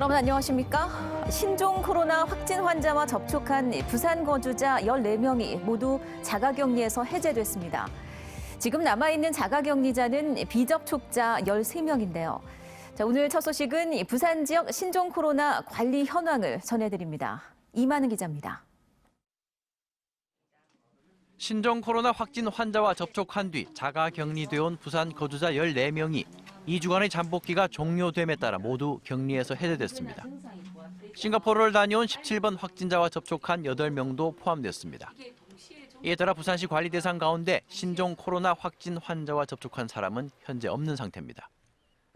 여러분 안녕하십니까? 신종 코로나 확진 환자와 접촉한 부산 거주자 14명이 모두 자가격리에서 해제됐습니다. 지금 남아있는 자가격리자는 비접촉자 13명인데요. 자, 오늘 첫 소식은 부산 지역 신종 코로나 관리 현황을 전해드립니다. 이만은 기자입니다. 신종 코로나 확진 환자와 접촉한 뒤 자가격리돼 온 부산 거주자 14명이 2주간의 잠복기가 종료됨에 따라 모두 격리에서 해제됐습니다. 싱가포르를 다녀온 17번 확진자와 접촉한 8명도 포함됐습니다. 이에 따라 부산시 관리 대상 가운데 신종 코로나 확진 환자와 접촉한 사람은 현재 없는 상태입니다.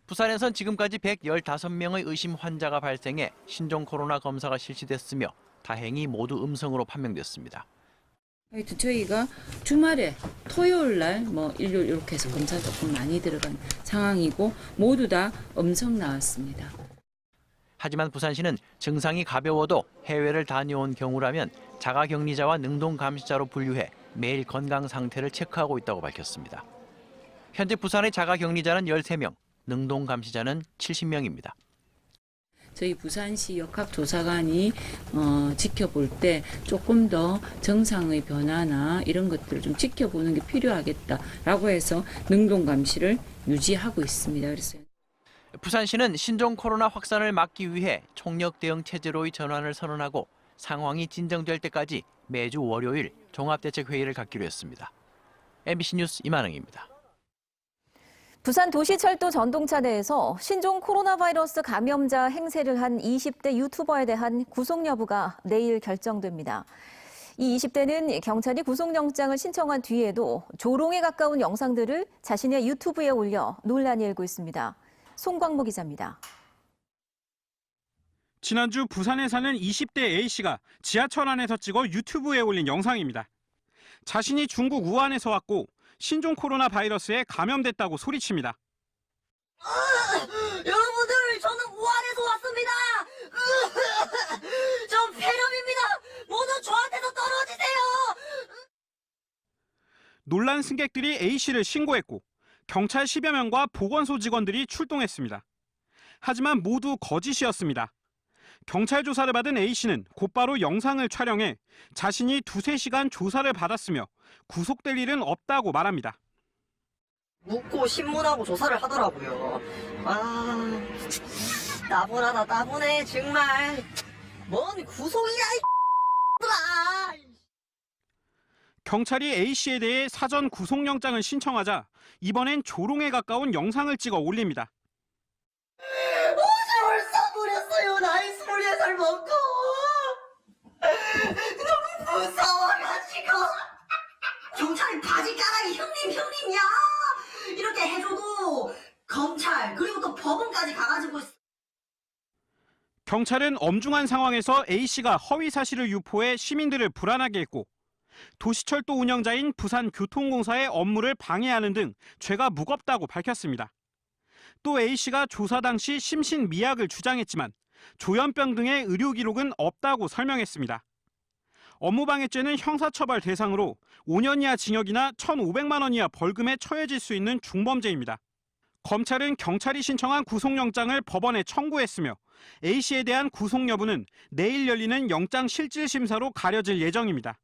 부산에선 지금까지 115명의 의심 환자가 발생해 신종 코로나 검사가 실시됐으며 다행히 모두 음성으로 판명됐습니다. 저희가 주말에 토요일 날 일요일 이렇게 해서 검사 조금 많이 들어간 상황이고 모두 다 음성 나왔습니다. 하지만 부산시는 증상이 가벼워도 해외를 다녀온 경우라면 자가격리자와 능동감시자로 분류해 매일 건강 상태를 체크하고 있다고 밝혔습니다. 현재 부산의 자가격리자는 13명, 능동감시자는 70명입니다. 저희 부산시 역학조사관이 지켜볼 때 조금 더 정상의 변화나 이런 것들을 좀 지켜보는 게 필요하겠다라고 해서 능동감시를 유지하고 있습니다. 그래서 부산시는 신종 코로나 확산을 막기 위해 총력 대응 체제로의 전환을 선언하고 상황이 진정될 때까지 매주 월요일 종합대책회의를 갖기로 했습니다. MBC 뉴스 이만흥입니다. 부산 도시철도 전동차 내에서 신종 코로나 바이러스 감염자 행세를 한 20대 유튜버에 대한 구속 여부가 내일 결정됩니다. 이 20대는 경찰이 구속영장을 신청한 뒤에도 조롱에 가까운 영상들을 자신의 유튜브에 올려 논란이 일고 있습니다. 송광모 기자입니다. 지난주 부산에 사는 20대 A씨가 지하철 안에서 찍어 유튜브에 올린 영상입니다. 자신이 중국 우한에서 왔고 신종 코로나 바이러스에 감염됐다고 소리칩니다. 여러분들, 저는 우한에서 왔습니다. 전 폐렴입니다. 모두 저한테서 떨어지세요. 놀란 승객들이 A씨를 신고했고 경찰 10여 명과 보건소 직원들이 출동했습니다. 하지만 모두 거짓이었습니다. 경찰 조사를 받은 A씨는 곧바로 영상을 촬영해 자신이 2-3시간 조사를 받았으며 구속될 일은 없다고 말합니다. 묻고 신문하고 조사를 하더라고요. 따분하다 따분해 정말. 뭔 구속이야 이 경찰이 A씨에 대해 사전 구속영장을 신청하자 이번엔 조롱에 가까운 영상을 찍어 올립니다. 오줌을 싸버렸어요. 나이 24살 먹고. 너무 무서워가지고. 경찰이 바지가랑이 형님이야. 이렇게 해줘도 검찰 그리고 또 법원까지 가가지고. 경찰은 엄중한 상황에서 A씨가 허위 사실을 유포해 시민들을 불안하게 했고 도시철도 운영자인 부산교통공사의 업무를 방해하는 등 죄가 무겁다고 밝혔습니다. 또 A씨가 조사 당시 심신미약을 주장했지만 조현병 등의 의료 기록은 없다고 설명했습니다. 업무방해죄는 형사처벌 대상으로 5년 이하 징역이나 1,500만 원 이하 벌금에 처해질 수 있는 중범죄입니다. 검찰은 경찰이 신청한 구속영장을 법원에 청구했으며 A씨에 대한 구속 여부는 내일 열리는 영장실질심사로 가려질 예정입니다.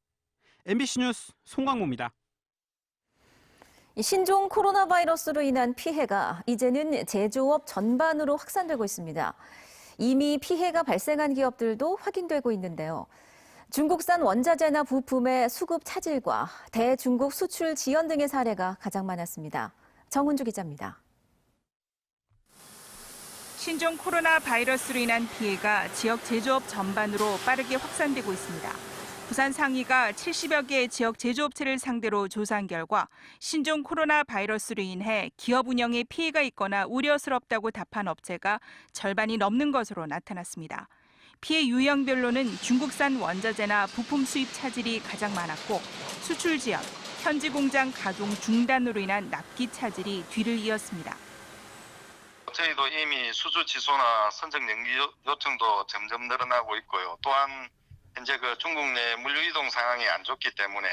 MBC 뉴스 송광모입니다. 신종 코로나 바이러스로 인한 피해가 이제는 제조업 전반으로 확산되고 있습니다. 이미 피해가 발생한 기업들도 확인되고 있는데요. 중국산 원자재나 부품의 수급 차질과 대중국 수출 지연 등의 사례가 가장 많았습니다. 정은주 기자입니다. 신종 코로나 바이러스로 인한 피해가 지역 제조업 전반으로 빠르게 확산되고 있습니다. 부산 상위가 70여 개의 지역 제조업체를 상대로 조사한 결과 신종 코로나 바이러스로 인해 기업 운영에 피해가 있거나 우려스럽다고 답한 업체가 절반이 넘는 것으로 나타났습니다. 피해 유형별로는 중국산 원자재나 부품 수입 차질이 가장 많았고 수출 지연, 현지 공장 가동 중단으로 인한 납기 차질이 뒤를 이었습니다. 저희도 이미 수주 지소나 선적 연기 요청도 점점 늘어나고 있고요. 또한 현재 중국 내 물류 이동 상황이 안 좋기 때문에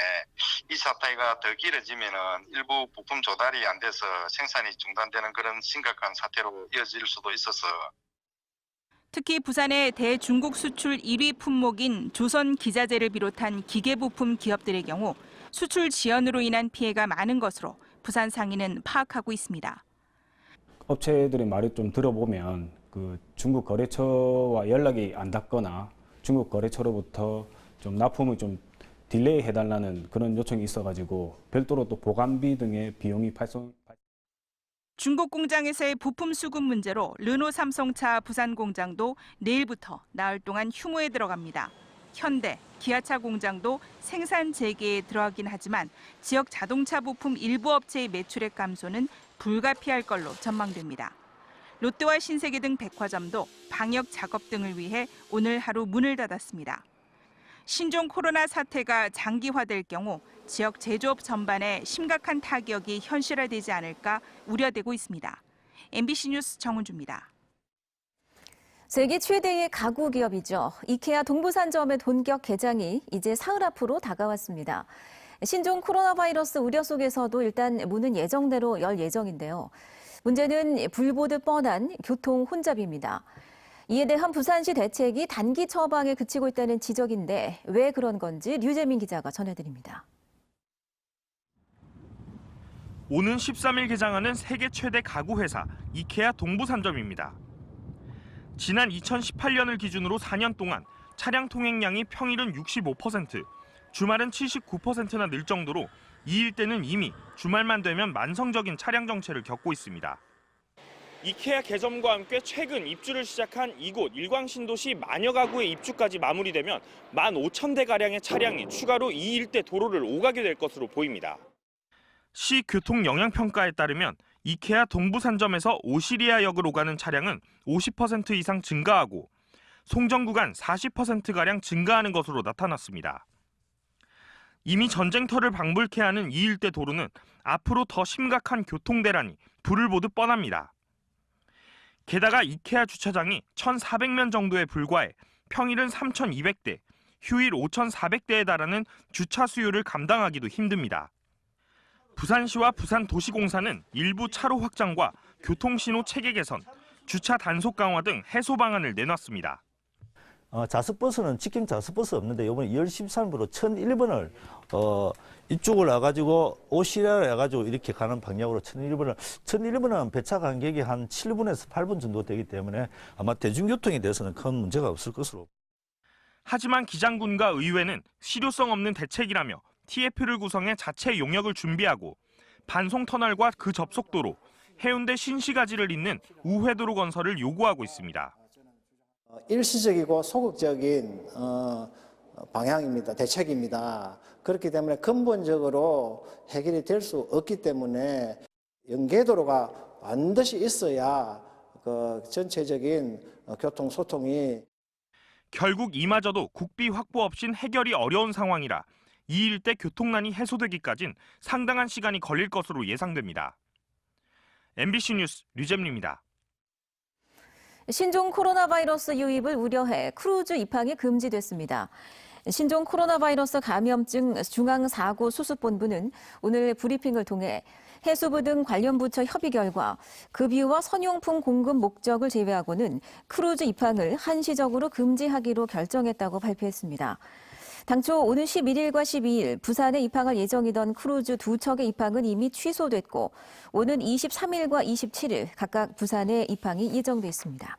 이 사태가 더 길어지면은 일부 부품 조달이 안 돼서 생산이 중단되는 그런 심각한 사태로 이어질 수도 있어서. 특히 부산의 대중국 수출 1위 품목인 조선 기자재를 비롯한 기계부품 기업들의 경우 수출 지연으로 인한 피해가 많은 것으로 부산 상인은 파악하고 있습니다. 업체들의 말을 좀 들어보면 그 중국 거래처와 연락이 안 닿거나 중국 거래처로부터 좀 납품을 좀 딜레이 해달라는 그런 요청이 있어가지고 별도로 또 보관비 등의 비용이 발생. 중국 공장에서의 부품 수급 문제로 르노 삼성차 부산 공장도 내일부터 나흘 동안 휴무에 들어갑니다. 현대, 기아차 공장도 생산 재개에 들어가긴 하지만 지역 자동차 부품 일부 업체의 매출액 감소는 불가피할 걸로 전망됩니다. 롯데와 신세계 등 백화점도 방역 작업 등을 위해 오늘 하루 문을 닫았습니다. 신종 코로나 사태가 장기화될 경우 지역 제조업 전반에 심각한 타격이 현실화되지 않을까 우려되고 있습니다. MBC 뉴스 정은주입니다. 세계 최대의 가구 기업이죠. 이케아 동부산점의 본격 개장이 이제 사흘 앞으로 다가왔습니다. 신종 코로나 바이러스 우려 속에서도 일단 문은 예정대로 열 예정인데요. 문제는 불보듯 뻔한 교통 혼잡입니다. 이에 대한 부산시 대책이 단기 처방에 그치고 있다는 지적인데 왜 그런 건지 류재민 기자가 전해드립니다. 오는 13일 개장하는 세계 최대 가구 회사 이케아 동부산점입니다. 지난 2018년을 기준으로 4년 동안 차량 통행량이 평일은 65%, 주말은 79%나 늘 정도로 이 일대는 이미 주말만 되면 만성적인 차량 정체를 겪고 있습니다. 이케아 개점과 함께 최근 입주를 시작한 이곳 일광신도시 마녀 가구의 입주까지 마무리되면 15,000대가량의 차량이 추가로 이 일대 도로를 오가게 될 것으로 보입니다. 시 교통영향평가에 따르면 이케아 동부산점에서 오시리아역을 오가는 차량은 50% 이상 증가하고 송정 구간 40%가량 증가하는 것으로 나타났습니다. 이미 전쟁터를 방불케 하는 이 일대 도로는 앞으로 더 심각한 교통대란이 불을 보듯 뻔합니다. 게다가 이케아 주차장이 1,400면 정도에 불과해 평일은 3,200대, 휴일 5,400대에 달하는 주차 수요를 감당하기도 힘듭니다. 부산시와 부산도시공사는 일부 차로 확장과 교통신호 체계 개선, 주차 단속 강화 등 해소 방안을 내놨습니다. 자습버스는 직행 자습버스 없는데 이번에 2월 13일부로 1001번을 이쪽을 와가지고 오시리아로 와가지고 이렇게 가는 방향으로 1001번은 배차 간격이 한 7분에서 8분 정도 되기 때문에 아마 대중교통에 대해서는 큰 문제가 없을 것으로. 하지만 기장군과 의회는 실효성 없는 대책이라며 TF를 구성해 자체 용역을 준비하고 반송터널과 그 접속도로, 해운대 신시가지를 잇는 우회도로 건설을 요구하고 있습니다. 일시적이고 소극적인 방향입니다. 대책입니다. 그렇기 때문에 근본적으로 해결이 될 수 없기 때문에 연계도로가 반드시 있어야 그 전체적인 교통 소통이 결국 이마저도 국비 확보 없인 해결이 어려운 상황이라 이 일대 교통난이 해소되기까진 상당한 시간이 걸릴 것으로 예상됩니다. MBC 뉴스 류잼리입니다. 신종 코로나 바이러스 유입을 우려해 크루즈 입항이 금지됐습니다. 신종 코로나 바이러스 감염증 중앙사고수습본부는 오늘 브리핑을 통해 해수부 등 관련 부처 협의 결과 급유와 선용품 공급 목적을 제외하고는 크루즈 입항을 한시적으로 금지하기로 결정했다고 발표했습니다. 당초 오는 11일과 12일 부산에 입항할 예정이던 크루즈 2척의 입항은 이미 취소됐고 오는 23일과 27일 각각 부산에 입항이 예정돼 있습니다.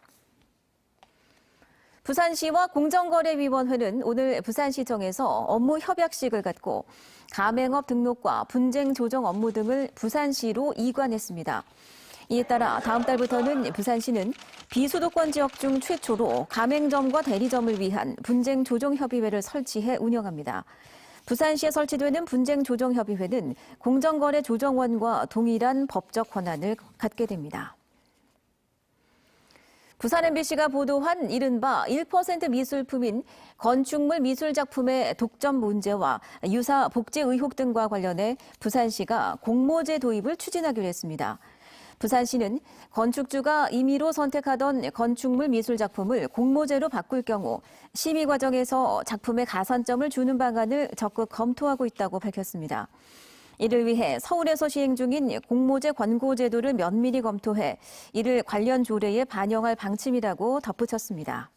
부산시와 공정거래위원회는 오늘 부산시청에서 업무 협약식을 갖고 가맹업 등록과 분쟁 조정 업무 등을 부산시로 이관했습니다. 이에 따라 다음 달부터는 부산시는 비수도권 지역 중 최초로 가맹점과 대리점을 위한 분쟁 조정 협의회를 설치해 운영합니다. 부산시에 설치되는 분쟁 조정 협의회는 공정거래 조정원과 동일한 법적 권한을 갖게 됩니다. 부산 MBC가 보도한 이른바 1% 미술품인 건축물 미술작품의 독점 문제와 유사 복제 의혹 등과 관련해 부산시가 공모제 도입을 추진하기로 했습니다. 부산시는 건축주가 임의로 선택하던 건축물 미술작품을 공모제로 바꿀 경우 심의 과정에서 작품에 가산점을 주는 방안을 적극 검토하고 있다고 밝혔습니다. 이를 위해 서울에서 시행 중인 공모제 권고 제도를 면밀히 검토해 이를 관련 조례에 반영할 방침이라고 덧붙였습니다.